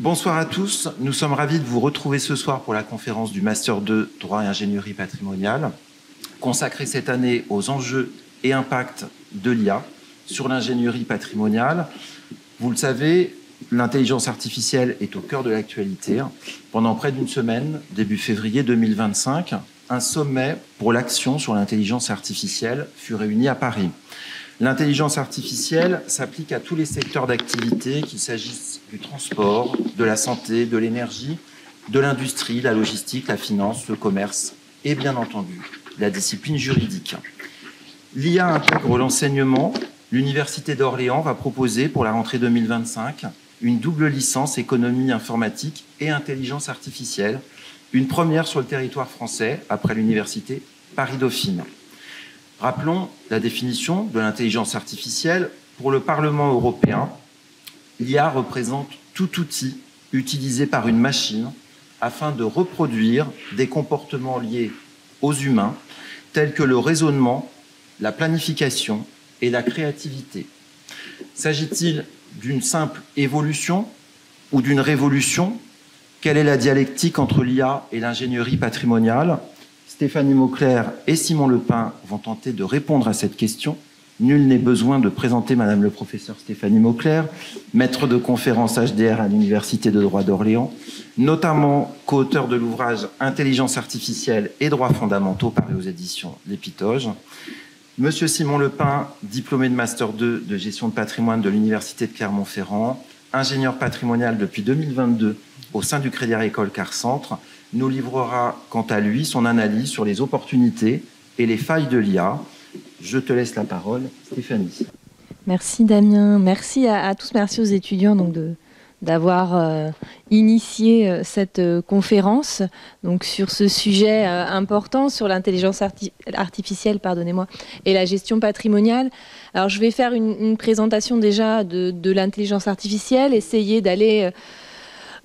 Bonsoir à tous. Nous sommes ravis de vous retrouver ce soir pour la conférence du Master 2 Droit et Ingénierie Patrimoniale, consacrée cette année aux enjeux et impacts de l'IA sur l'ingénierie patrimoniale. Vous le savez, l'intelligence artificielle est au cœur de l'actualité. Pendant près d'une semaine, début février 2025, un sommet pour l'action sur l'intelligence artificielle fut réuni à Paris. L'intelligence artificielle s'applique à tous les secteurs d'activité, qu'il s'agisse du transport, de la santé, de l'énergie, de l'industrie, la logistique, la finance, le commerce et bien entendu la discipline juridique. L'IA intègre l'enseignement. L'Université d'Orléans va proposer pour la rentrée 2025 une double licence économie informatique et intelligence artificielle, une première sur le territoire français après l'Université Paris-Dauphine. Rappelons la définition de l'intelligence artificielle. Pour le Parlement européen, l'IA représente tout outil utilisé par une machine afin de reproduire des comportements liés aux humains, tels que le raisonnement, la planification et la créativité. S'agit-il d'une simple évolution ou d'une révolution? Quelle est la dialectique entre l'IA et l'ingénierie patrimoniale? Stéphanie Mauclerc et Simon Lepin vont tenter de répondre à cette question. Nul n'est besoin de présenter Madame le professeur Stéphanie Mauclerc, maître de conférence HDR à l'Université de droit d'Orléans, notamment co-auteur de l'ouvrage Intelligence artificielle et droits fondamentaux paru aux éditions L'Épitoge. Monsieur Simon Lepin, diplômé de Master 2 de gestion de patrimoine de l'Université de Clermont-Ferrand, ingénieur patrimonial depuis 2022 au sein du Crédit Agricole Car Centre, nous livrera quant à lui son analyse sur les opportunités et les failles de l'IA. Je te laisse la parole, Stéphanie. Merci Damien, merci à tous, merci aux étudiants donc d'avoir initié cette conférence donc sur ce sujet important sur l'intelligence artificielle, et la gestion patrimoniale. Alors je vais faire une présentation déjà de l'intelligence artificielle, essayer d'aller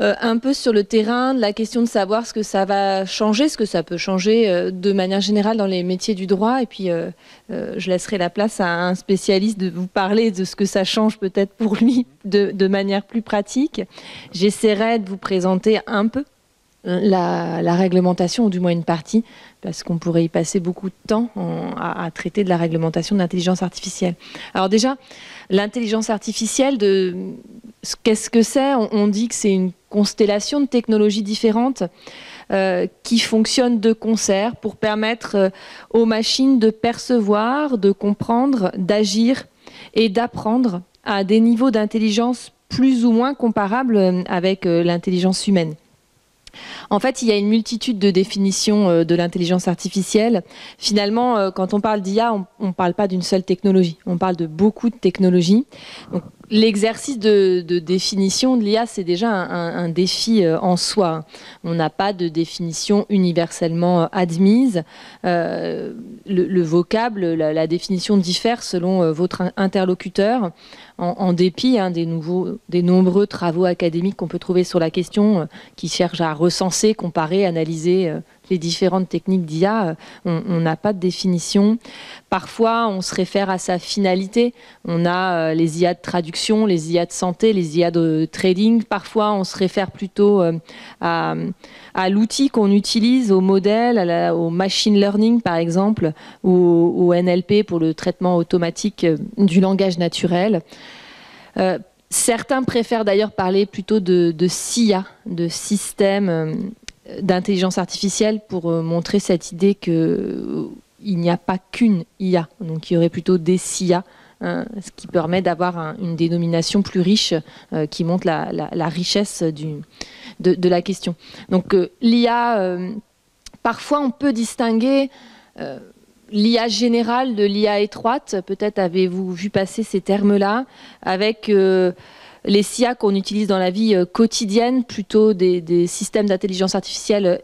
un peu sur le terrain de la question de savoir ce que ça va changer, ce que ça peut changer de manière générale dans les métiers du droit. Et puis, je laisserai la place à un spécialiste de vous parler de ce que ça change peut-être pour lui de manière plus pratique. J'essaierai de vous présenter un peu la réglementation, ou du moins une partie, parce qu'on pourrait y passer beaucoup de temps à traiter de la réglementation de l'intelligence artificielle. Alors déjà, l'intelligence artificielle, qu'est-ce que c'est? On dit que c'est une constellation de technologies différentes qui fonctionnent de concert pour permettre aux machines de percevoir, de comprendre, d'agir et d'apprendre à des niveaux d'intelligence plus ou moins comparables avec l'intelligence humaine. En fait, il y a une multitude de définitions de l'intelligence artificielle. Finalement, quand on parle d'IA, on ne parle pas d'une seule technologie. On parle de beaucoup de technologies. Donc, l'exercice de définition de l'IA, c'est déjà un défi en soi. On n'a pas de définition universellement admise. Le vocable, la définition diffère selon votre interlocuteur, en dépit des nombreux travaux académiques qu'on peut trouver sur la question, qui cherchent à recenser, comparer, analyser les différentes techniques d'IA. On n'a pas de définition. Parfois, on se réfère à sa finalité. On a les IA de traduction, les IA de santé, les IA de trading. Parfois, on se réfère plutôt à l'outil qu'on utilise, au modèle, au machine learning, par exemple, ou au NLP pour le traitement automatique du langage naturel. Certains préfèrent d'ailleurs parler plutôt de SIA, de système d'intelligence artificielle, pour montrer cette idée qu'il n'y a pas qu'une IA. Donc il y aurait plutôt des SIA, ce qui permet d'avoir une dénomination plus riche qui montre la richesse de la question. Donc l'IA, parfois on peut distinguer l'IA générale de l'IA étroite. Peut-être avez-vous vu passer ces termes-là, avec les SIA qu'on utilise dans la vie quotidienne, plutôt des systèmes d'intelligence artificielle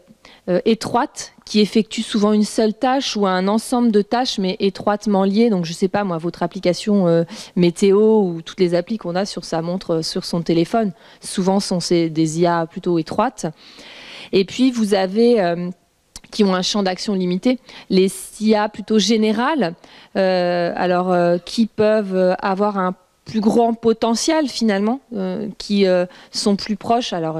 étroites, qui effectuent souvent une seule tâche ou un ensemble de tâches, mais étroitement liées. Donc, je ne sais pas, moi, votre application météo ou toutes les applis qu'on a sur sa montre, sur son téléphone, souvent sont des IA plutôt étroites. Et puis, vous avez qui ont un champ d'action limité, les IA plutôt générales, qui peuvent avoir un plus grand potentiel finalement, qui sont plus proches, alors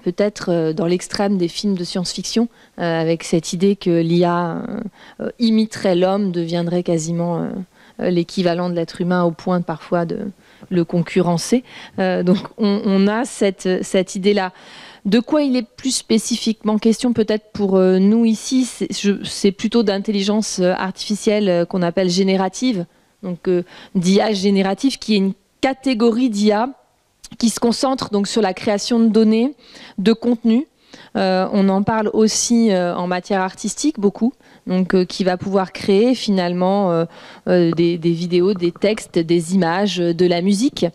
peut-être dans l'extrême des films de science-fiction, avec cette idée que l'IA imiterait l'homme, deviendrait quasiment l'équivalent de l'être humain au point parfois de le concurrencer. Donc on a cette idée-là. De quoi il est plus spécifiquement question peut-être pour nous ici, c'est plutôt d'intelligence artificielle qu'on appelle générative, donc d'IA générative, qui est une catégorie d'IA qui se concentre donc sur la création de données, de contenu. On en parle aussi en matière artistique beaucoup, donc qui va pouvoir créer finalement des vidéos, des textes, des images, de la musique,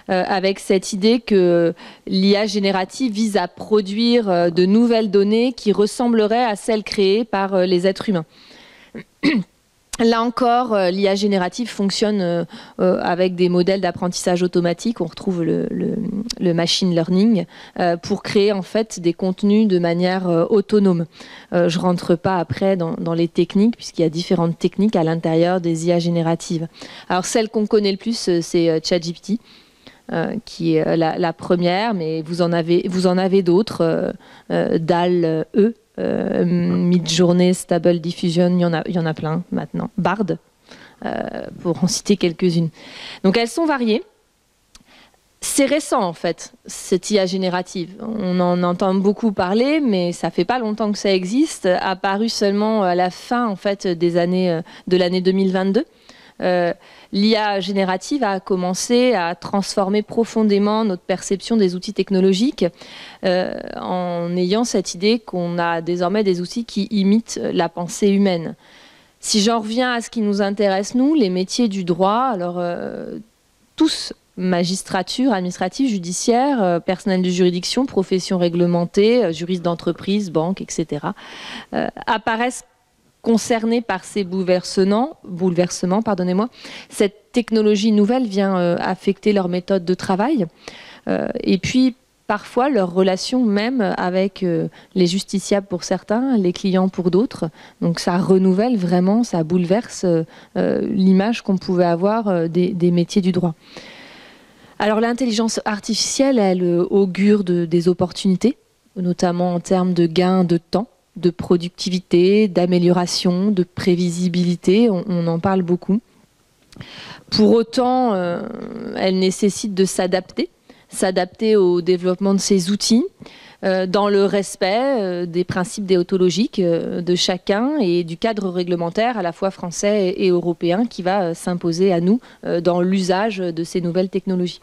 avec cette idée que l'IA générative vise à produire de nouvelles données qui ressembleraient à celles créées par les êtres humains. Là encore, l'IA générative fonctionne avec des modèles d'apprentissage automatique. On retrouve le machine learning pour créer en fait des contenus de manière autonome. Je rentre pas après dans les techniques, puisqu'il y a différentes techniques à l'intérieur des IA génératives. Alors celle qu'on connaît le plus, c'est ChatGPT, qui est la première, mais vous en avez d'autres, DALL-E. Midjourney, Stable Diffusion, il y en a plein maintenant. Bard, pour en citer quelques-unes. Donc elles sont variées. C'est récent en fait, cette IA générative. On en entend beaucoup parler, mais ça fait pas longtemps que ça existe. Apparu seulement à la fin en fait de l'année 2022. L'IA générative a commencé à transformer profondément notre perception des outils technologiques en ayant cette idée qu'on a désormais des outils qui imitent la pensée humaine. Si j'en reviens à ce qui nous intéresse, nous, les métiers du droit, alors tous, magistrature, administrative, judiciaire, personnel de juridiction, profession réglementée, juristes d'entreprise, banque, etc., apparaissent concernés par ces bouleversements, cette technologie nouvelle vient affecter leur méthode de travail et puis parfois leur relation même avec les justiciables pour certains, les clients pour d'autres. Donc ça renouvelle vraiment, ça bouleverse l'image qu'on pouvait avoir des métiers du droit. Alors l'intelligence artificielle, elle augure des opportunités, notamment en termes de gains de temps, de productivité, d'amélioration, de prévisibilité, on en parle beaucoup. Pour autant, elle nécessite de s'adapter au développement de ces outils, dans le respect des principes déontologiques de chacun et du cadre réglementaire à la fois français et européen qui va s'imposer à nous dans l'usage de ces nouvelles technologies.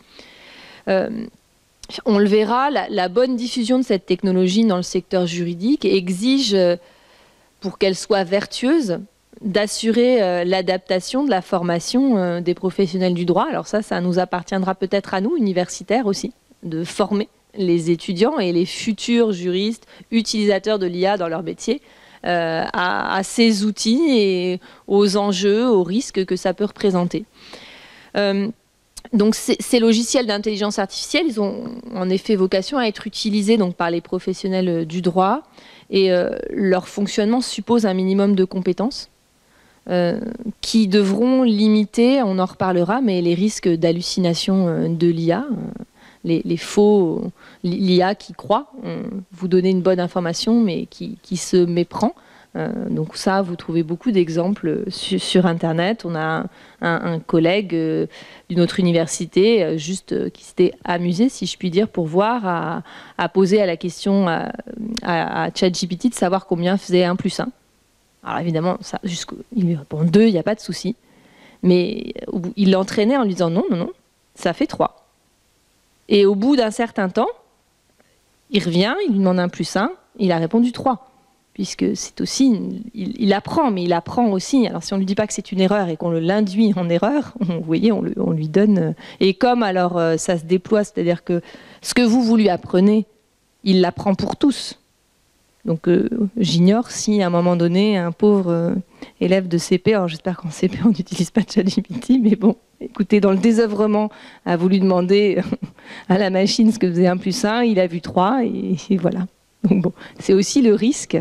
On le verra, la bonne diffusion de cette technologie dans le secteur juridique exige, pour qu'elle soit vertueuse, d'assurer l'adaptation de la formation des professionnels du droit. Alors ça nous appartiendra peut-être à nous, universitaires aussi, de former les étudiants et les futurs juristes, utilisateurs de l'IA dans leur métier, à ces outils et aux enjeux, aux risques que ça peut représenter. Donc ces logiciels d'intelligence artificielle, ils ont en effet vocation à être utilisés donc, par les professionnels du droit et leur fonctionnement suppose un minimum de compétences qui devront limiter, on en reparlera, mais les risques d'hallucination de l'IA, l'IA qui croit vous donner une bonne information mais qui se méprend. Donc ça, vous trouvez beaucoup d'exemples sur Internet. On a un collègue d'une autre université qui s'était amusé, si je puis dire, pour voir, à poser à la question à ChatGPT de savoir combien faisait 1 + 1. Alors évidemment, il lui répond 2, il n'y a pas de souci. Mais il l'entraînait en lui disant non, ça fait 3. Et au bout d'un certain temps, il revient, il lui demande 1 + 1, il a répondu 3. Puisque c'est aussi, il apprend, mais il apprend aussi. Alors si on ne lui dit pas que c'est une erreur et qu'on l'induit en erreur, vous voyez, on lui donne... Et comme alors ça se déploie, c'est-à-dire que ce que vous lui apprenez, il l'apprend pour tous. Donc j'ignore si à un moment donné, un pauvre élève de CP, alors j'espère qu'en CP on n'utilise pas de ChatGPT, mais bon, écoutez, dans le désœuvrement, a voulu demander à la machine ce que faisait 1 + 1, il a vu 3 et voilà. Donc bon, c'est aussi le risque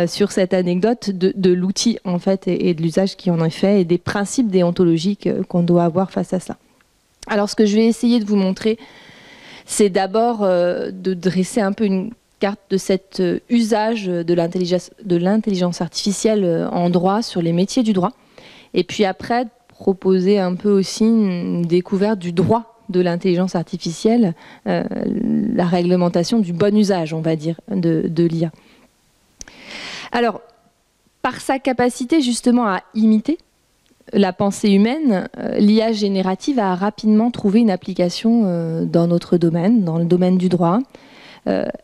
sur cette anecdote de l'outil en fait et de l'usage qui en est fait et des principes déontologiques qu'on doit avoir face à ça. Alors ce que je vais essayer de vous montrer, c'est d'abord de dresser un peu une carte de cet usage de l'intelligence artificielle en droit sur les métiers du droit. Et puis après, proposer un peu aussi une découverte du droit de l'intelligence artificielle, la réglementation du bon usage, on va dire, de l'IA. Alors, par sa capacité justement à imiter la pensée humaine, l'IA générative a rapidement trouvé une application dans notre domaine, dans le domaine du droit.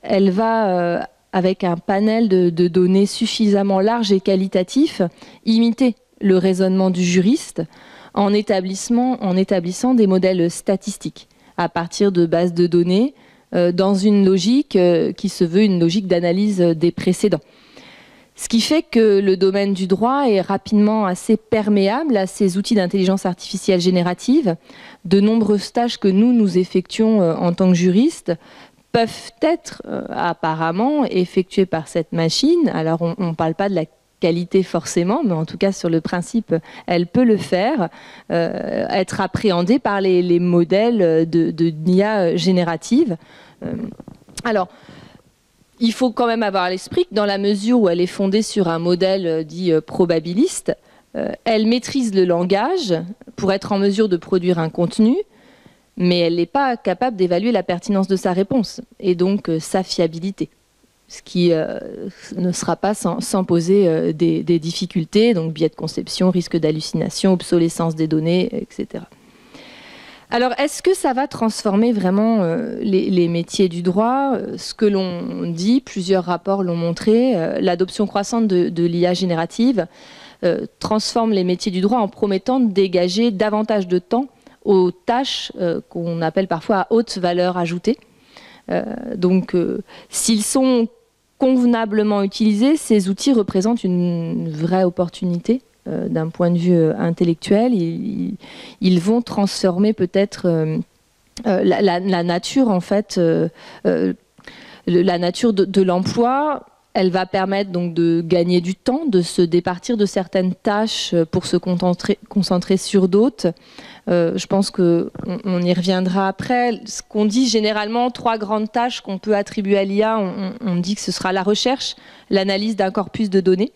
Elle va, avec un panel de données suffisamment large et qualitatif, imiter le raisonnement du juriste en établissant des modèles statistiques à partir de bases de données dans une logique qui se veut une logique d'analyse des précédents. Ce qui fait que le domaine du droit est rapidement assez perméable à ces outils d'intelligence artificielle générative. De nombreuses tâches que nous effectuons en tant que juristes peuvent être apparemment effectuées par cette machine. Alors on ne parle pas de la qualité forcément, mais en tout cas sur le principe, elle peut le faire, être appréhendée par les modèles d'IA générative. Alors, il faut quand même avoir à l'esprit que dans la mesure où elle est fondée sur un modèle dit probabiliste, elle maîtrise le langage pour être en mesure de produire un contenu, mais elle n'est pas capable d'évaluer la pertinence de sa réponse et donc sa fiabilité. Ce qui ne sera pas sans poser des difficultés, donc biais de conception, risque d'hallucination, obsolescence des données, etc. Alors, est-ce que ça va transformer vraiment les métiers du droit? Ce que l'on dit, plusieurs rapports l'ont montré, l'adoption croissante de l'IA générative transforme les métiers du droit en promettant de dégager davantage de temps aux tâches qu'on appelle parfois à haute valeur ajoutée. Donc, s'ils sont convenablement utilisés, ces outils représentent une vraie opportunité d'un point de vue intellectuel. Ils vont transformer peut-être la nature, en fait, la nature de l'emploi. Elle va permettre donc de gagner du temps, de se départir de certaines tâches pour se concentrer sur d'autres. Je pense qu'on y reviendra après. Ce qu'on dit généralement, 3 grandes tâches qu'on peut attribuer à l'IA, on dit que ce sera la recherche, l'analyse d'un corpus de données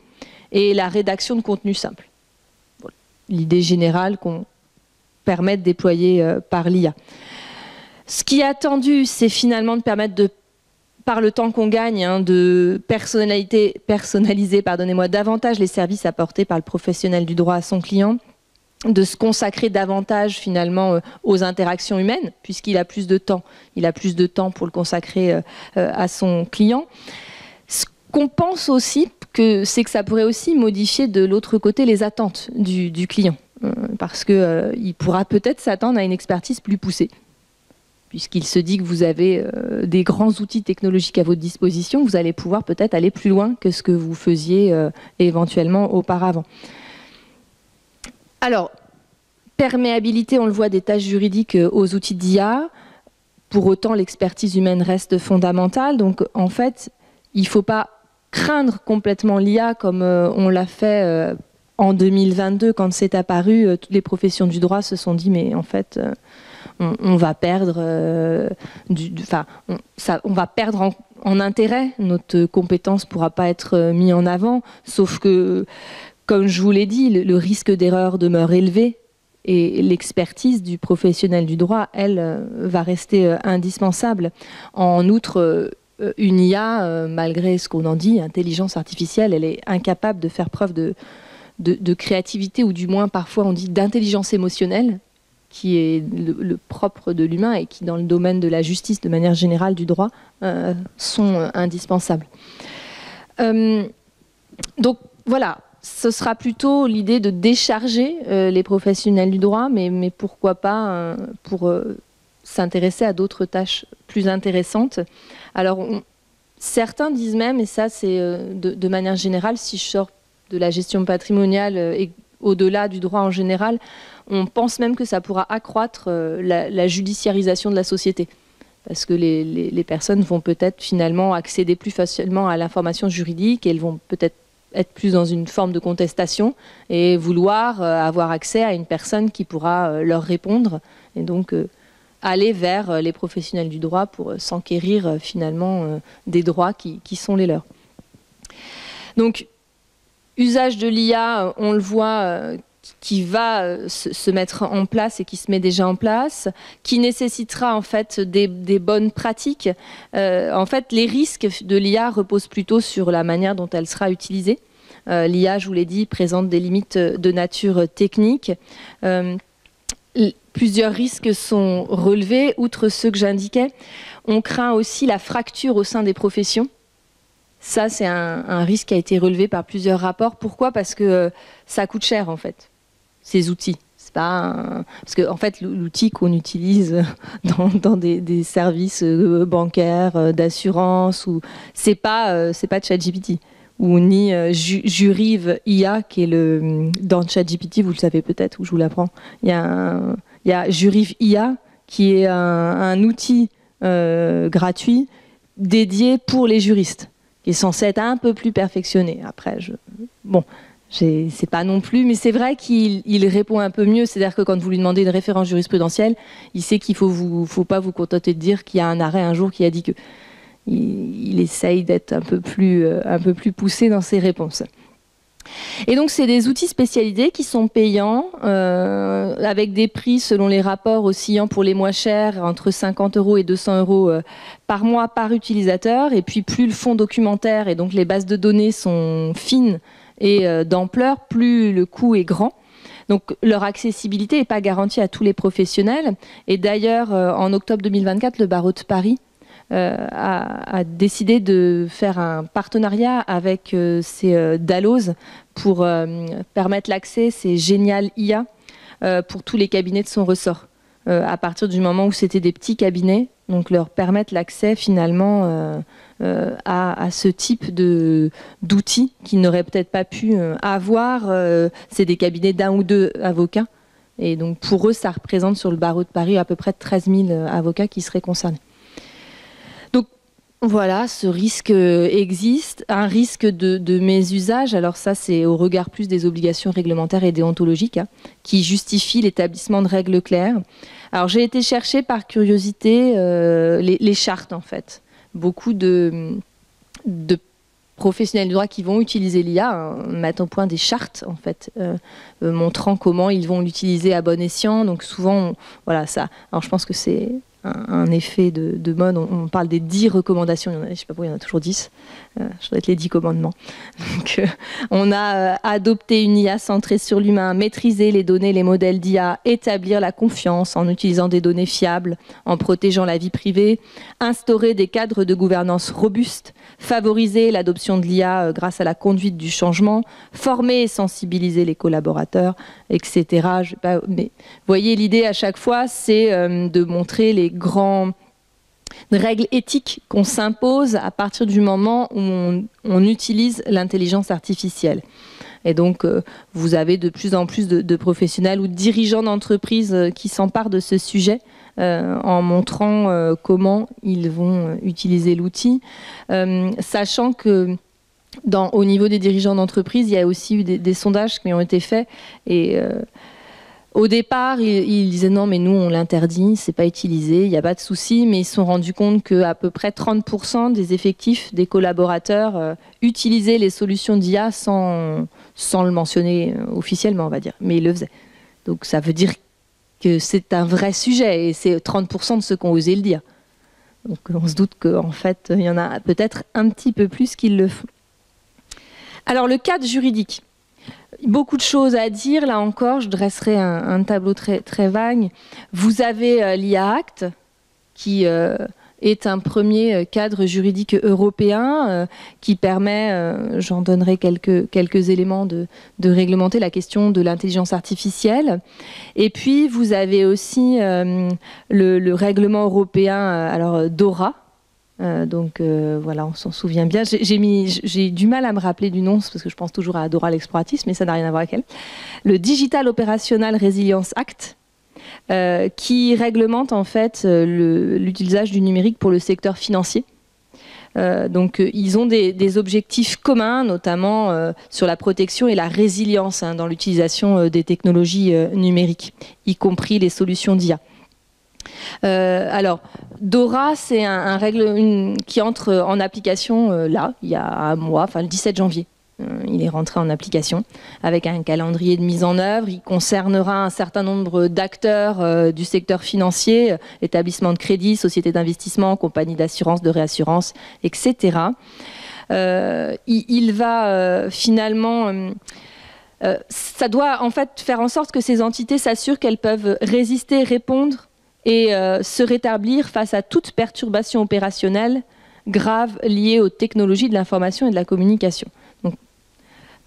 et la rédaction de contenu simple. Voilà. L'idée générale qu'on permet de déployer par l'IA. Ce qui est attendu, c'est finalement de permettre par le temps qu'on gagne, de personnaliser davantage les services apportés par le professionnel du droit à son client, de se consacrer davantage finalement aux interactions humaines, puisqu'il a plus de temps. Il a plus de temps pour le consacrer à son client. Ce qu'on pense aussi, c'est que ça pourrait aussi modifier de l'autre côté les attentes du client, parce qu'il pourra peut-être s'attendre à une expertise plus poussée, puisqu'il se dit que vous avez des grands outils technologiques à votre disposition, vous allez pouvoir peut-être aller plus loin que ce que vous faisiez éventuellement auparavant. Alors, perméabilité, on le voit, des tâches juridiques aux outils d'IA. Pour autant, l'expertise humaine reste fondamentale. Donc, en fait, il ne faut pas craindre complètement l'IA comme on l'a fait en 2022 quand c'est apparu. Toutes les professions du droit se sont dit, mais en fait, on va perdre, on va perdre en intérêt. Notre compétence ne pourra pas être mise en avant. Sauf que, comme je vous l'ai dit, le risque d'erreur demeure élevé. Et l'expertise du professionnel du droit, elle, va rester indispensable. En outre, une IA, malgré ce qu'on en dit, intelligence artificielle, elle est incapable de faire preuve de créativité, ou du moins parfois on dit d'intelligence émotionnelle, qui est le propre de l'humain et qui, dans le domaine de la justice, de manière générale du droit, sont indispensables. Donc voilà. Ce sera plutôt l'idée de décharger les professionnels du droit, mais pourquoi pas pour s'intéresser à d'autres tâches plus intéressantes. Alors, certains disent même, et ça c'est de manière générale, si je sors de la gestion patrimoniale et au-delà du droit en général, on pense même que ça pourra accroître la judiciarisation de la société. Parce que les personnes vont peut-être finalement accéder plus facilement à l'information juridique et elles vont peut-être être plus dans une forme de contestation et vouloir avoir accès à une personne qui pourra leur répondre et donc aller vers les professionnels du droit pour s'enquérir finalement des droits qui sont les leurs. Donc, usage de l'IA, on le voit, qui va se mettre en place et qui se met déjà en place, qui nécessitera en fait des bonnes pratiques. En fait, les risques de l'IA reposent plutôt sur la manière dont elle sera utilisée. L'IA, je vous l'ai dit, présente des limites de nature technique. Plusieurs risques sont relevés, outre ceux que j'indiquais. On craint aussi la fracture au sein des professions. Ça, c'est un risque qui a été relevé par plusieurs rapports. Pourquoi ? Parce que ça coûte cher, en fait, ces outils. C'est pas parce que, en fait, l'outil qu'on utilise dans des services bancaires, d'assurance, c'est pas ChatGPT. Ou ni Jurive IA, qui est dans ChatGPT, vous le savez peut-être, ou je vous l'apprends. Il y a Jurive IA, qui est un outil gratuit dédié pour les juristes, qui est censé être un peu plus perfectionné. Après, c'est pas non plus, mais c'est vrai qu'il répond un peu mieux. C'est-à-dire que quand vous lui demandez une référence jurisprudentielle, il sait qu'il faut pas vous contenter de dire qu'il y a un arrêt un jour qui a dit que. Il essaye d'être un peu plus poussé dans ses réponses. Et donc, c'est des outils spécialisés qui sont payants, avec des prix selon les rapports oscillant pour les moins chers, entre 50 € et 200 € par mois par utilisateur. Et puis, plus le fonds documentaire et donc les bases de données sont fines et d'ampleur, plus le coût est grand. Donc, leur accessibilité n'est pas garantie à tous les professionnels. Et d'ailleurs, en octobre 2024, le barreau de Paris a décidé de faire un partenariat avec Dalloz pour permettre l'accès, c'est Génial IA, pour tous les cabinets de son ressort. À partir du moment où c'était des petits cabinets, donc leur permettre l'accès finalement à ce type d'outils qu'ils n'auraient peut-être pas pu avoir. C'est des cabinets d'un ou deux avocats. Et donc pour eux, ça représente sur le barreau de Paris à peu près 13 000 avocats qui seraient concernés. Voilà, ce risque existe, un risque de mésusage. Alors ça, c'est au regard plus des obligations réglementaires et déontologiques qui justifient l'établissement de règles claires. Alors j'ai été chercher par curiosité les chartes en fait. Beaucoup de professionnels du droit qui vont utiliser l'IA mettent au point des chartes en fait, montrant comment ils vont l'utiliser à bon escient. Donc souvent, voilà ça. Alors je pense que c'est un effet de mode. On parle des 10 recommandations. Je ne sais pas pourquoi il y en a toujours 10. Je dois être les 10 commandements. Donc, on a adopté une IA centrée sur l'humain, maîtriser les données, les modèles d'IA, établir la confiance en utilisant des données fiables, en protégeant la vie privée, instaurer des cadres de gouvernance robustes, favoriser l'adoption de l'IA grâce à la conduite du changement, former et sensibiliser les collaborateurs, etc. Mais vous voyez, l'idée à chaque fois, c'est de montrer les grandes règles éthiques qu'on s'impose à partir du moment où on utilise l'intelligence artificielle. Et donc, vous avez de plus en plus de professionnels ou de dirigeants d'entreprises qui s'emparent de ce sujet en montrant comment ils vont utiliser l'outil, sachant que au niveau des dirigeants d'entreprise, il y a aussi eu des sondages qui ont été faits et au départ, ils disaient non, mais nous, on l'interdit, c'est pas utilisé, il n'y a pas de souci, mais ils se sont rendus compte qu'à peu près 30% des effectifs, des collaborateurs, utilisaient les solutions d'IA sans le mentionner officiellement, on va dire, mais ils le faisaient. Donc ça veut dire que c'est un vrai sujet, et c'est 30% de ceux qui ont osé le dire. Donc on se doute qu'en fait, il y en a peut-être un petit peu plus qui le font. Alors le cadre juridique. Beaucoup de choses à dire, là encore, je dresserai un tableau très, très vague. Vous avez l'IA Act, qui est un premier cadre juridique européen qui permet, j'en donnerai quelques éléments, de réglementer la question de l'intelligence artificielle. Et puis, vous avez aussi le règlement européen, alors DORA. Voilà, on s'en souvient bien. J'ai du mal à me rappeler du nom parce que je pense toujours à Dora l'exploratrice, mais ça n'a rien à voir avec elle. Le Digital Operational Resilience Act, qui réglemente en fait l'utilisation du numérique pour le secteur financier. Ils ont des objectifs communs, notamment sur la protection et la résilience dans l'utilisation des technologies numériques, y compris les solutions d'IA. Alors, DORA, c'est un règle qui entre en application là, il y a un mois, enfin le 17 janvier. Il est rentré en application avec un calendrier de mise en œuvre. Il concernera un certain nombre d'acteurs du secteur financier, établissements de crédit, sociétés d'investissement, compagnies d'assurance, de réassurance, etc. Il va finalement... ça doit en fait faire en sorte que ces entités s'assurent qu'elles peuvent résister, répondre et se rétablir face à toute perturbation opérationnelle grave liée aux technologies de l'information et de la communication. Donc,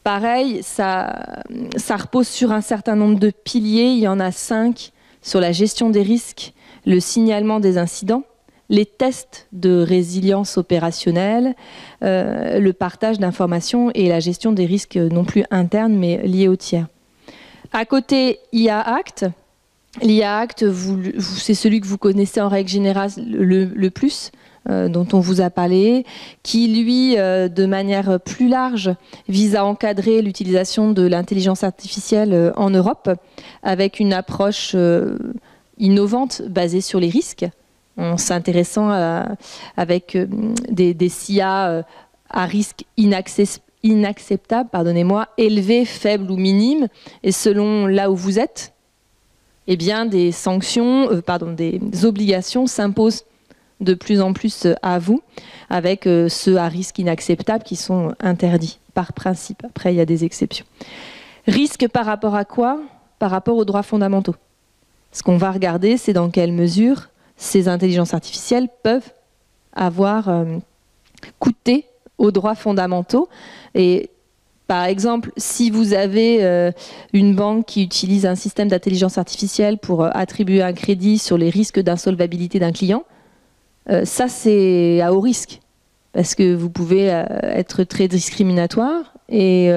pareil, ça repose sur un certain nombre de piliers. Il y en a 5 sur la gestion des risques, le signalement des incidents, les tests de résilience opérationnelle, le partage d'informations et la gestion des risques non plus internes mais liés aux tiers. À côté, IA Act. L'IA Act, c'est celui que vous connaissez en règle générale le plus, dont on vous a parlé, qui lui, de manière plus large, vise à encadrer l'utilisation de l'intelligence artificielle en Europe avec une approche innovante basée sur les risques, en s'intéressant avec des SIA à risque inacceptable, élevé, faible ou minime, et selon là où vous êtes, eh bien, des sanctions, des obligations s'imposent de plus en plus à vous, avec ceux à risque inacceptable qui sont interdits par principe. Après, il y a des exceptions. Risque par rapport à quoi? Par rapport aux droits fondamentaux. Ce qu'on va regarder, c'est dans quelle mesure ces intelligences artificielles peuvent avoir coûté aux droits fondamentaux. Et par exemple, si vous avez une banque qui utilise un système d'intelligence artificielle pour attribuer un crédit sur les risques d'insolvabilité d'un client, ça c'est à haut risque, parce que vous pouvez être très discriminatoire et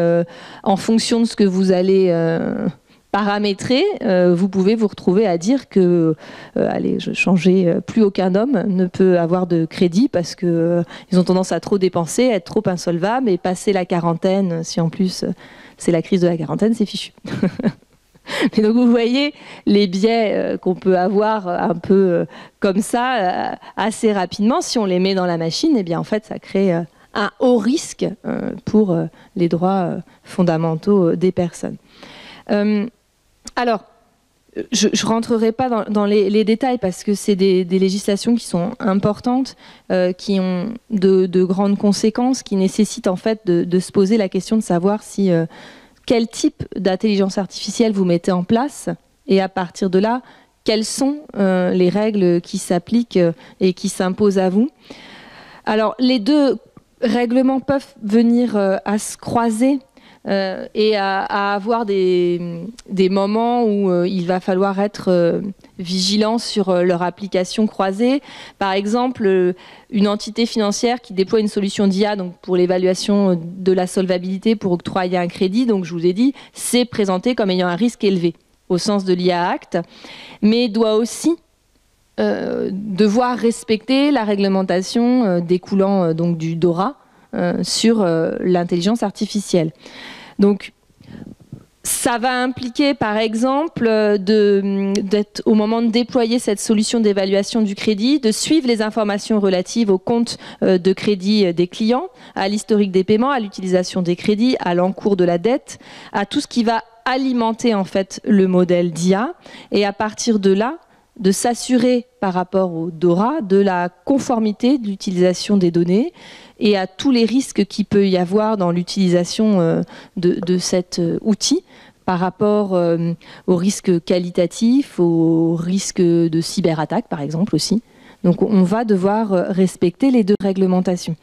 en fonction de ce que vous allez paramétrer, vous pouvez vous retrouver à dire que plus aucun homme ne peut avoir de crédit parce que ils ont tendance à trop dépenser, à être trop insolvables et passer la quarantaine, si en plus c'est la crise de la quarantaine, c'est fichu. Mais donc vous voyez les biais qu'on peut avoir un peu comme ça assez rapidement, si on les met dans la machine, et bien en fait ça crée un haut risque pour les droits fondamentaux des personnes. Alors, je ne rentrerai pas dans les détails parce que c'est des législations qui sont importantes, qui ont de grandes conséquences, qui nécessitent en fait de se poser la question de savoir si quel type d'intelligence artificielle vous mettez en place et à partir de là, quelles sont les règles qui s'appliquent et qui s'imposent à vous. Alors, les deux règlements peuvent venir à se croiser et à avoir des moments où il va falloir être vigilant sur leur application croisée. Par exemple, une entité financière qui déploie une solution d'IA donc pour l'évaluation de la solvabilité pour octroyer un crédit, donc je vous ai dit, c'est présenté comme ayant un risque élevé au sens de l'IA Act, mais doit aussi devoir respecter la réglementation découlant donc du DORA, sur l'intelligence artificielle. Donc, ça va impliquer, par exemple, d'être au moment de déployer cette solution d'évaluation du crédit, de suivre les informations relatives au compte de crédit des clients, à l'historique des paiements, à l'utilisation des crédits, à l'encours de la dette, à tout ce qui va alimenter en fait le modèle d'IA, et à partir de là, de s'assurer par rapport au DORA de la conformité de l'utilisation des données et à tous les risques qu'il peut y avoir dans l'utilisation de cet outil par rapport aux risques qualitatifs, aux risques de cyberattaque par exemple aussi. Donc on va devoir respecter les deux réglementations.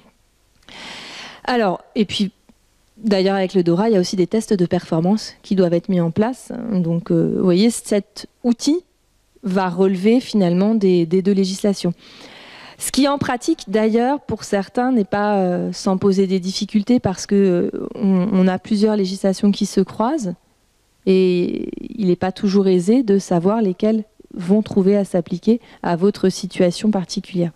Alors, et puis d'ailleurs avec le DORA, il y a aussi des tests de performance qui doivent être mis en place. Donc vous voyez, cet outil va relever finalement des deux législations. Ce qui en pratique d'ailleurs pour certains n'est pas sans poser des difficultés parce que on a plusieurs législations qui se croisent et il n'est pas toujours aisé de savoir lesquelles vont trouver à s'appliquer à votre situation particulière.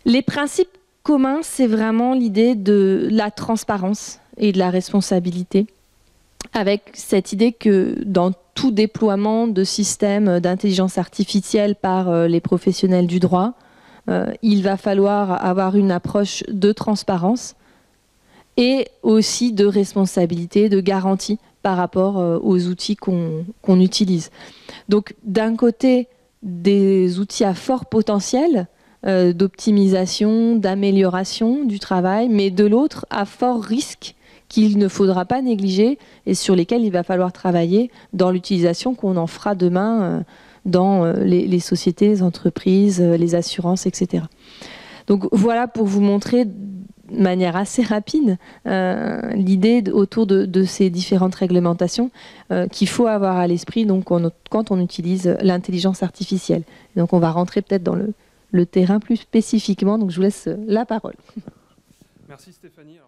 Les principes communs, c'est vraiment l'idée de la transparence et de la responsabilité, avec cette idée que dans tout déploiement de systèmes d'intelligence artificielle par les professionnels du droit, il va falloir avoir une approche de transparence et aussi de responsabilité, de garantie par rapport aux outils qu'on utilise. Donc d'un côté, des outils à fort potentiel d'optimisation, d'amélioration du travail, mais de l'autre, à fort risque qu'il ne faudra pas négliger et sur lesquels il va falloir travailler dans l'utilisation qu'on en fera demain dans les sociétés, les entreprises, les assurances, etc. Donc voilà pour vous montrer de manière assez rapide l'idée autour de ces différentes réglementations qu'il faut avoir à l'esprit quand on utilise l'intelligence artificielle. Donc on va rentrer peut-être dans le terrain plus spécifiquement, donc je vous laisse la parole. Merci Stéphanie.